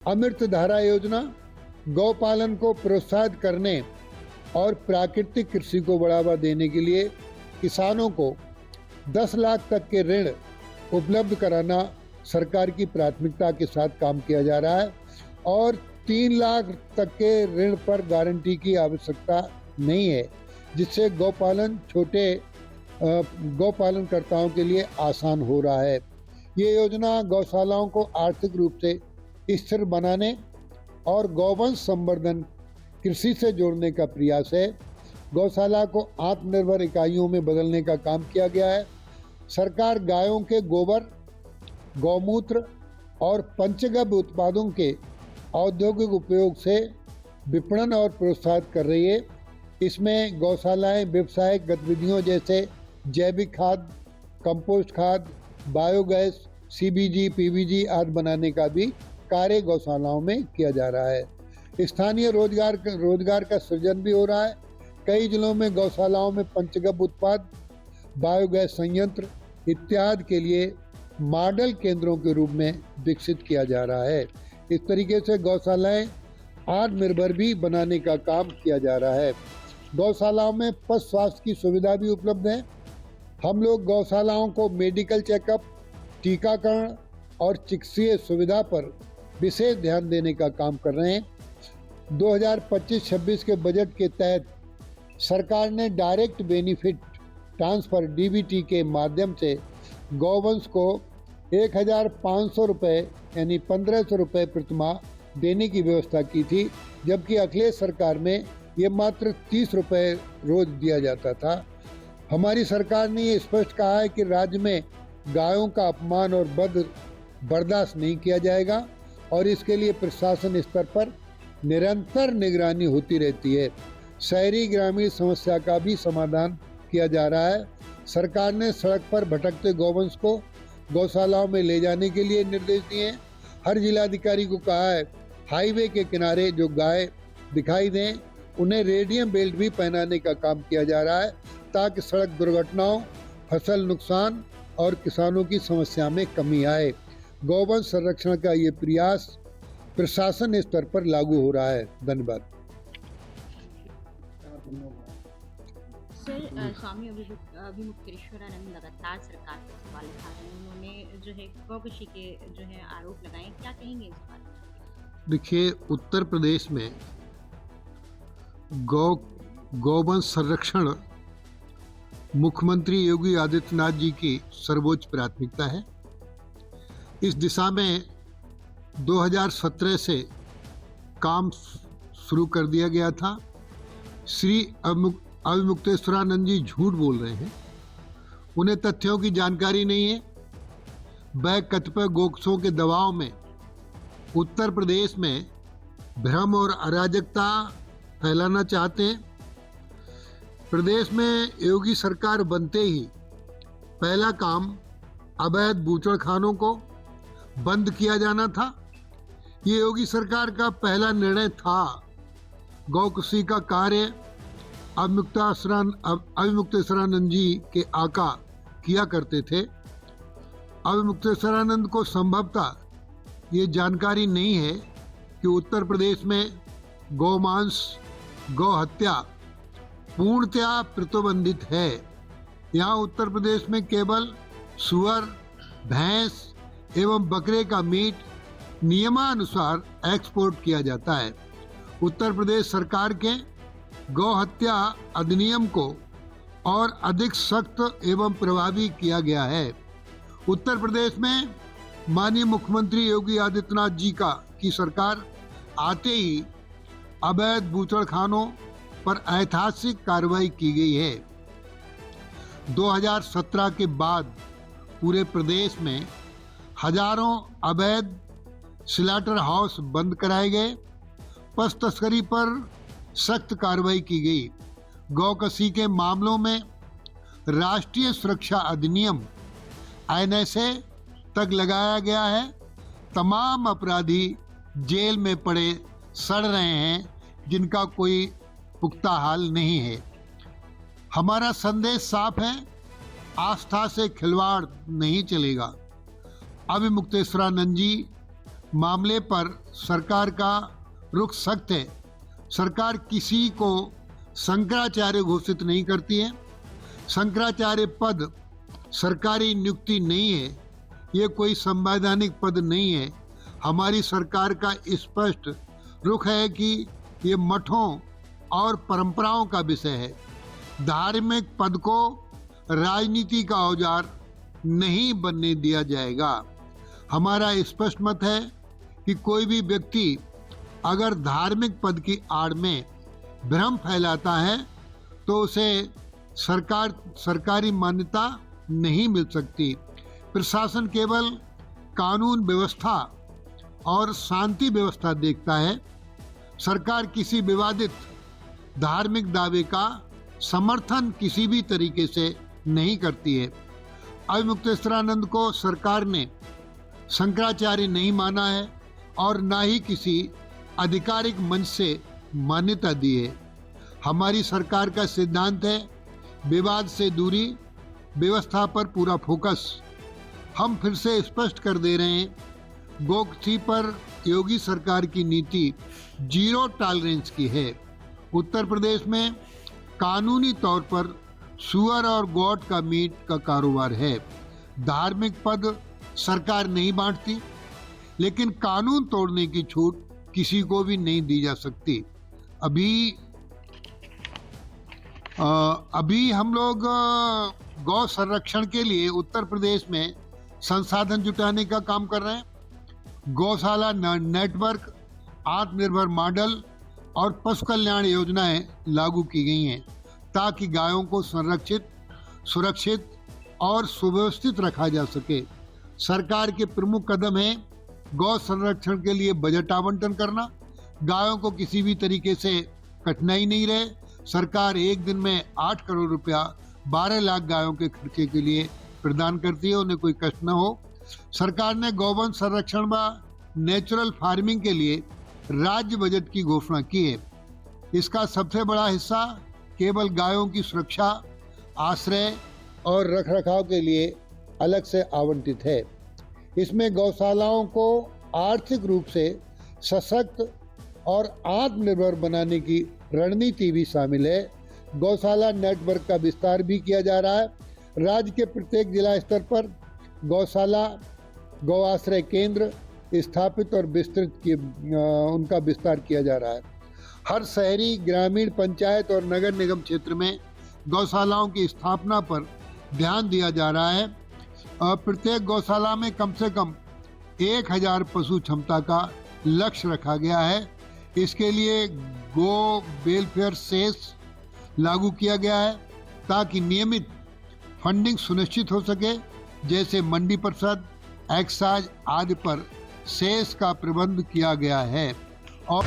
अमृत धारा योजना गौपालन को प्रोत्साहित करने और प्राकृतिक कृषि को बढ़ावा देने के लिए किसानों को 10 लाख तक के ऋण उपलब्ध कराना सरकार की प्राथमिकता के साथ काम किया जा रहा है और 3 लाख तक के ऋण पर गारंटी की आवश्यकता नहीं है, जिससे छोटे गौपालनकर्ताओं के लिए आसान हो रहा है। ये योजना गौशालाओं को आर्थिक रूप से स्थिर बनाने और गौवंश संवर्धन कृषि से जोड़ने का प्रयास है। गौशाला को आत्मनिर्भर इकाइयों में बदलने का काम किया गया है। सरकार गायों के गोबर, गौमूत्र और पंचगव्य उत्पादों के औद्योगिक उपयोग से विपणन और प्रोत्साहित कर रही है। इसमें गौशालाएं व्यावसायिक गतिविधियों जैसे जैविक खाद, कंपोस्ट खाद, बायोगैस, सीबीजी, पीबीजी आदि बनाने का भी कार्य गौशालाओं में किया जा रहा है। स्थानीय रोजगार का सृजन भी हो रहा है। कई जिलों में गौशालाओं में पंचगव्य उत्पाद, बायोगैस संयंत्र इत्यादि के लिए मॉडल केंद्रों के रूप में विकसित किया जा रहा है। इस तरीके से गौशालाएं आत्मनिर्भर भी बनाने का काम किया जा रहा है। गौशालाओं में पशु स्वास्थ्य की सुविधा भी उपलब्ध है। हम लोग गौशालाओं को मेडिकल चेकअप, टीकाकरण और चिकित्सीय सुविधा पर विशेष ध्यान देने का काम कर रहे हैं। 2025-26 के बजट के तहत सरकार ने डायरेक्ट बेनिफिट ट्रांसफर डीबीटी के माध्यम से गौवंश को 1,500 रुपये यानी 1,500 रुपये प्रतिमाह देने की व्यवस्था की थी, जबकि अखिलेश सरकार में ये मात्र 30 रुपये रोज दिया जाता था। हमारी सरकार ने ये स्पष्ट कहा है कि राज्य में गायों का अपमान और वध बर्दाश्त नहीं किया जाएगा और इसके लिए प्रशासन स्तर पर निरंतर निगरानी होती रहती है। शहरी ग्रामीण समस्या का भी समाधान किया जा रहा है। सरकार ने सड़क पर भटकते गौवंश को गौशालाओं में ले जाने के लिए निर्देश दिए हैं। हर जिलाधिकारी को कहा है हाईवे के किनारे जो गाय दिखाई दें उन्हें रेडियम बेल्ट भी पहनाने का काम किया जा रहा है, ताकि सड़क दुर्घटनाओं, फसल नुकसान और किसानों की समस्या में कमी आए। गौवंश संरक्षण का ये प्रयास प्रशासन स्तर पर लागू हो रहा है। धन्यवाद। सर, स्वामी अभिमुक्तेश्वरानंद लगातार सरकार पर सवाल उठा रहे हैं। उन्होंने जो है गौकशी के जो है आरोप लगाए, क्या कहेंगे इस बारे में? देखिए, उत्तर प्रदेश में गौवंश संरक्षण मुख्यमंत्री योगी आदित्यनाथ जी की सर्वोच्च प्राथमिकता है। इस दिशा में 2017 से काम शुरू कर दिया गया था। श्री अभिमुक्तेश्वरानंद जी झूठ बोल रहे हैं, उन्हें तथ्यों की जानकारी नहीं है। वह कतिपय गोक्षों के दबाव में उत्तर प्रदेश में भ्रम और अराजकता फैलाना चाहते हैं। प्रदेश में योगी सरकार बनते ही पहला काम अवैध बूचड़खानों को बंद किया जाना था। ये योगी सरकार का पहला निर्णय था। गौकशी का कार्य अभिमुक्तेश्वरानंद जी के आका किया करते थे। अभिमुक्तेश्वरानंद को संभवतः ये जानकारी नहीं है कि उत्तर प्रदेश में गौमांस, गौ हत्या पूर्णतया प्रतिबंधित है। यहाँ उत्तर प्रदेश में केवल सुअर, भैंस एवं बकरे का मीट नियमानुसार एक्सपोर्ट किया जाता है। उत्तर प्रदेश सरकार के गौ हत्या अधिनियम को और अधिक सख्त एवं प्रभावी किया गया है। उत्तर प्रदेश में माननीय मुख्यमंत्री योगी आदित्यनाथ जी की सरकार आते ही अवैध बूचड़खानों पर ऐतिहासिक कार्रवाई की गई है। 2017 के बाद पूरे प्रदेश में हजारों अवैध स्लॉटर हाउस बंद कराए गए। पशु तस्करी पर सख्त कार्रवाई की गई। गौकशी के मामलों में राष्ट्रीय सुरक्षा अधिनियम NSA तक लगाया गया है। तमाम अपराधी जेल में पड़े सड़ रहे हैं, जिनका कोई पुख्ता हाल नहीं है। हमारा संदेश साफ है, आस्था से खिलवाड़ नहीं चलेगा। अभिमुक्तेश्वरानंद जी मामले पर सरकार का रुख सख्त है। सरकार किसी को शंकराचार्य घोषित नहीं करती है। शंकराचार्य पद सरकारी नियुक्ति नहीं है, ये कोई संवैधानिक पद नहीं है। हमारी सरकार का स्पष्ट रुख है कि ये मठों और परंपराओं का विषय है। धार्मिक पद को राजनीति का औजार नहीं बनने दिया जाएगा। हमारा स्पष्ट मत है कि कोई भी व्यक्ति अगर धार्मिक पद की आड़ में भ्रम फैलाता है तो उसे सरकारी मान्यता नहीं मिल सकती। प्रशासन केवल कानून व्यवस्था और शांति व्यवस्था देखता है। सरकार किसी विवादित धार्मिक दावे का समर्थन किसी भी तरीके से नहीं करती है। अविमुक्तेश्वरानंद को सरकार ने शंकराचार्य नहीं माना है और ना ही किसी आधिकारिक मंच से मान्यता दी है। हमारी सरकार का सिद्धांत है विवाद से दूरी, व्यवस्था पर पूरा फोकस। हम फिर से स्पष्ट कर दे रहे हैं, गोकथी पर योगी सरकार की नीति जीरो टॉलरेंस की है। उत्तर प्रदेश में कानूनी तौर पर सुअर और गोट का मीट का कारोबार है। धार्मिक पद सरकार नहीं बांटती, लेकिन कानून तोड़ने की छूट किसी को भी नहीं दी जा सकती। अभी हम लोग गौ संरक्षण के लिए उत्तर प्रदेश में संसाधन जुटाने का काम कर रहे हैं। गौशाला नेटवर्क, आत्मनिर्भर मॉडल और पशु कल्याण योजनाएं लागू की गई हैं ताकि गायों को संरक्षित, सुरक्षित और सुव्यवस्थित रखा जा सके। सरकार के प्रमुख कदम है गौ संरक्षण के लिए बजट आवंटन करना। गायों को किसी भी तरीके से कठिनाई नहीं रहे। सरकार एक दिन में 8 करोड़ रुपया 12 लाख गायों के खर्चे के लिए प्रदान करती है, उन्हें कोई कष्ट न हो। सरकार ने गौवंश संरक्षण व नेचुरल फार्मिंग के लिए राज्य बजट की घोषणा की है। इसका सबसे बड़ा हिस्सा केवल गायों की सुरक्षा, आश्रय और रखरखाव के लिए अलग से आवंटित है। इसमें गौशालाओं को आर्थिक रूप से सशक्त और आत्मनिर्भर बनाने की रणनीति भी शामिल है। गौशाला नेटवर्क का विस्तार भी किया जा रहा है। राज्य के प्रत्येक जिला स्तर पर गौशाला, गौ आश्रय केंद्र स्थापित और उनका विस्तार किया जा रहा है। हर शहरी, ग्रामीण, पंचायत और नगर निगम क्षेत्र में गौशालाओं की स्थापना पर ध्यान दिया जा रहा है। प्रत्येक गौशाला में कम से कम 1000 पशु क्षमता का लक्ष्य रखा गया है। इसके लिए गो वेलफेयर सेस लागू किया गया है ताकि नियमित फंडिंग सुनिश्चित हो सके, जैसे मंडी परिषद, एक्साइज आदि पर सेस का प्रबंध किया गया है। और